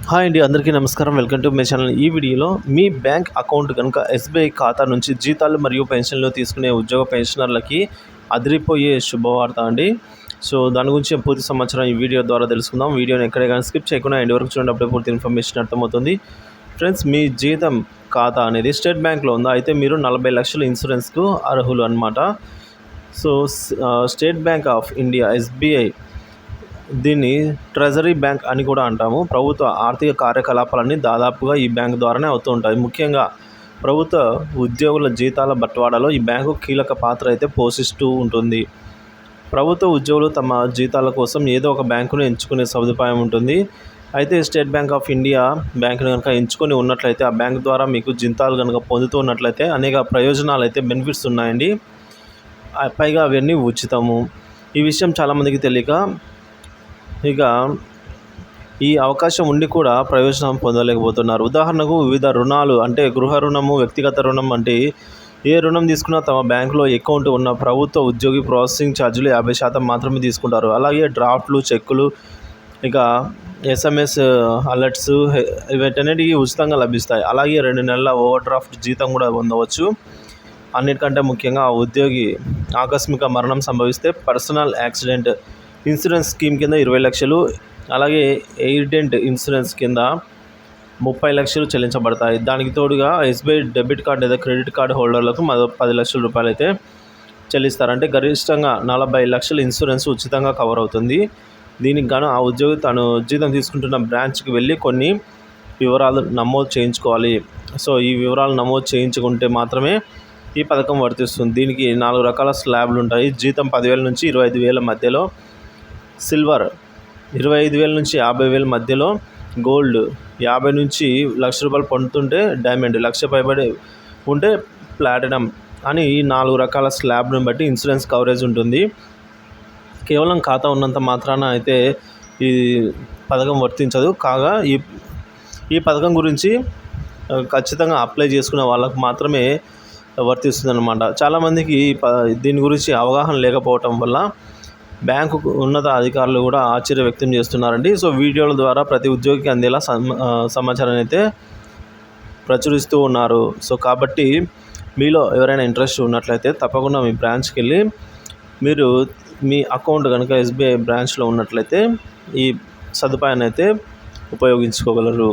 Hi అండి, అందరికీ నమస్కారం. Welcome to my channel. ఈ వీడియోలో మీ బ్యాంక్ అకౌంట్ కనుక ఎస్బీఐ ఖాతా నుంచి జీతాలు మరియు పెన్షన్లు తీసుకునే ఉద్యోగ పెన్షనర్లకి అదిరిపోయే శుభవార్త అండి. సో దాని గురించి పూర్తి సమాచారం ఈ వీడియో ద్వారా తెలుసుకుందాం. వీడియోని ఎక్కడే కానీ స్కిప్ చేయకుండా ఎండ్ వరకు చూడడం పూర్తి ఇన్ఫర్మేషన్ అర్థమవుతుంది. ఫ్రెండ్స్, మీ జీతం ఖాతా అనేది స్టేట్ బ్యాంక్లో ఉందా? అయితే మీరు 40 లక్షల ఇన్సూరెన్స్కు అర్హులు అనమాట. So state bank of India SBI, దీన్ని ట్రెజరీ బ్యాంక్ అని కూడా అంటాము. ప్రభుత్వ ఆర్థిక కార్యకలాపాలన్నీ దాదాపుగా ఈ బ్యాంక్ ద్వారానే అవుతూ ఉంటాయి. ముఖ్యంగా ప్రభుత్వ ఉద్యోగుల జీతాల బట్వాడాలో ఈ బ్యాంకు కీలక పాత్ర అయితే పోషిస్తూ ఉంటుంది. ప్రభుత్వ ఉద్యోగులు తమ జీతాల కోసం ఏదో ఒక బ్యాంకును ఎంచుకునే సదుపాయం ఉంటుంది. అయితే స్టేట్ బ్యాంక్ ఆఫ్ ఇండియా బ్యాంకును కనుక ఎంచుకొని ఉన్నట్లయితే, ఆ బ్యాంక్ ద్వారా మీకు జీతాలు కనుక పొందుతూ ఉన్నట్లయితే అనేక ప్రయోజనాలు అయితే బెనిఫిట్స్ ఉన్నాయండి. పైగా అవన్నీ ఉచితము. ఈ విషయం చాలామందికి తెలియక ఇక ఈ అవకాశం ఉండి కూడా ప్రయోజనం పొందలేకపోతున్నారు. ఉదాహరణకు వివిధ రుణాలు, అంటే గృహ రుణము, వ్యక్తిగత రుణం అంటే ఏ రుణం తీసుకున్నా తమ బ్యాంకులో అకౌంట్ ఉన్న ప్రభుత్వ ఉద్యోగి ప్రాసెసింగ్ ఛార్జీలు 50% మాత్రమే తీసుకుంటారు. అలాగే డ్రాఫ్ట్లు, చెక్కులు, ఇక ఎస్ఎంఎస్ అలర్ట్స్ వీటన్నిటికీ ఉచితంగా లభిస్తాయి. అలాగే 2 నెలల ఓవర్ డ్రాఫ్ట్ జీతం కూడా పొందవచ్చు. అన్నిటికంటే ముఖ్యంగా ఆ ఉద్యోగి ఆకస్మిక మరణం సంభవిస్తే పర్సనల్ యాక్సిడెంట్ ఇన్సూరెన్స్ స్కీమ్ కింద 20 లక్షలు, అలాగే ఎయిడెంట్ ఇన్సూరెన్స్ కింద 30 లక్షలు చెల్లించబడతాయి. దానికి తోడుగా ఎస్బీఐ డెబిట్ కార్డ్ లేదా క్రెడిట్ కార్డ్ హోల్డర్లకు మరో 10 లక్షల రూపాయలు అయితే చెల్లిస్తారు. అంటే గరిష్టంగా 40 లక్షల ఇన్సూరెన్స్ ఉచితంగా కవర్ అవుతుంది. దీనికి గాను ఆ ఉద్యోగి తను జీతం తీసుకుంటున్న బ్రాంచ్కి వెళ్ళి కొన్ని వివరాలు నమోదు చేయించుకోవాలి. సో ఈ వివరాలు నమోదు చేయించుకుంటే మాత్రమే ఈ పథకం వర్తిస్తుంది. దీనికి 4 రకాల స్లాబ్లు ఉంటాయి. జీతం 10,000 నుంచి 25,000 మధ్యలో, సిల్వర్ 25,000 నుంచి 50,000 మధ్యలో, గోల్డ్ 50 నుంచి ₹1,00,000 పొందుతుంటే డైమండ్, 1,00,000 పైబడి ఉంటే ప్లాటినం అని ఈ 4 రకాల స్లాబ్ను బట్టి ఇన్సూరెన్స్ కవరేజ్ ఉంటుంది. కేవలం ఖాతా ఉన్నంత మాత్రాన అయితే ఈ పథకం వర్తించదు. కాగా ఈ పథకం గురించి ఖచ్చితంగా అప్లై చేసుకునే వాళ్ళకు మాత్రమే వర్తిస్తుంది అన్నమాట. చాలామందికి దీని గురించి అవగాహన లేకపోవటం వల్ల బ్యాంకు ఉన్నత అధికారులు కూడా ఆశ్చర్య వ్యక్తం చేస్తున్నారండి. సో వీడియోల ద్వారా ప్రతి ఉద్యోగికి అందేలా సమాచారాన్ని అయితే ప్రచురిస్తూ ఉన్నారు. సో కాబట్టి మీలో ఎవరైనా ఇంట్రెస్ట్ ఉన్నట్లయితే తప్పకుండా మీ బ్రాంచ్కి వెళ్ళి మీరు మీ అకౌంట్ కనుక ఎస్బీఐ బ్రాంచ్లో ఉన్నట్లయితే ఈ సదుపాయాన్ని అయితే ఉపయోగించుకోగలరు.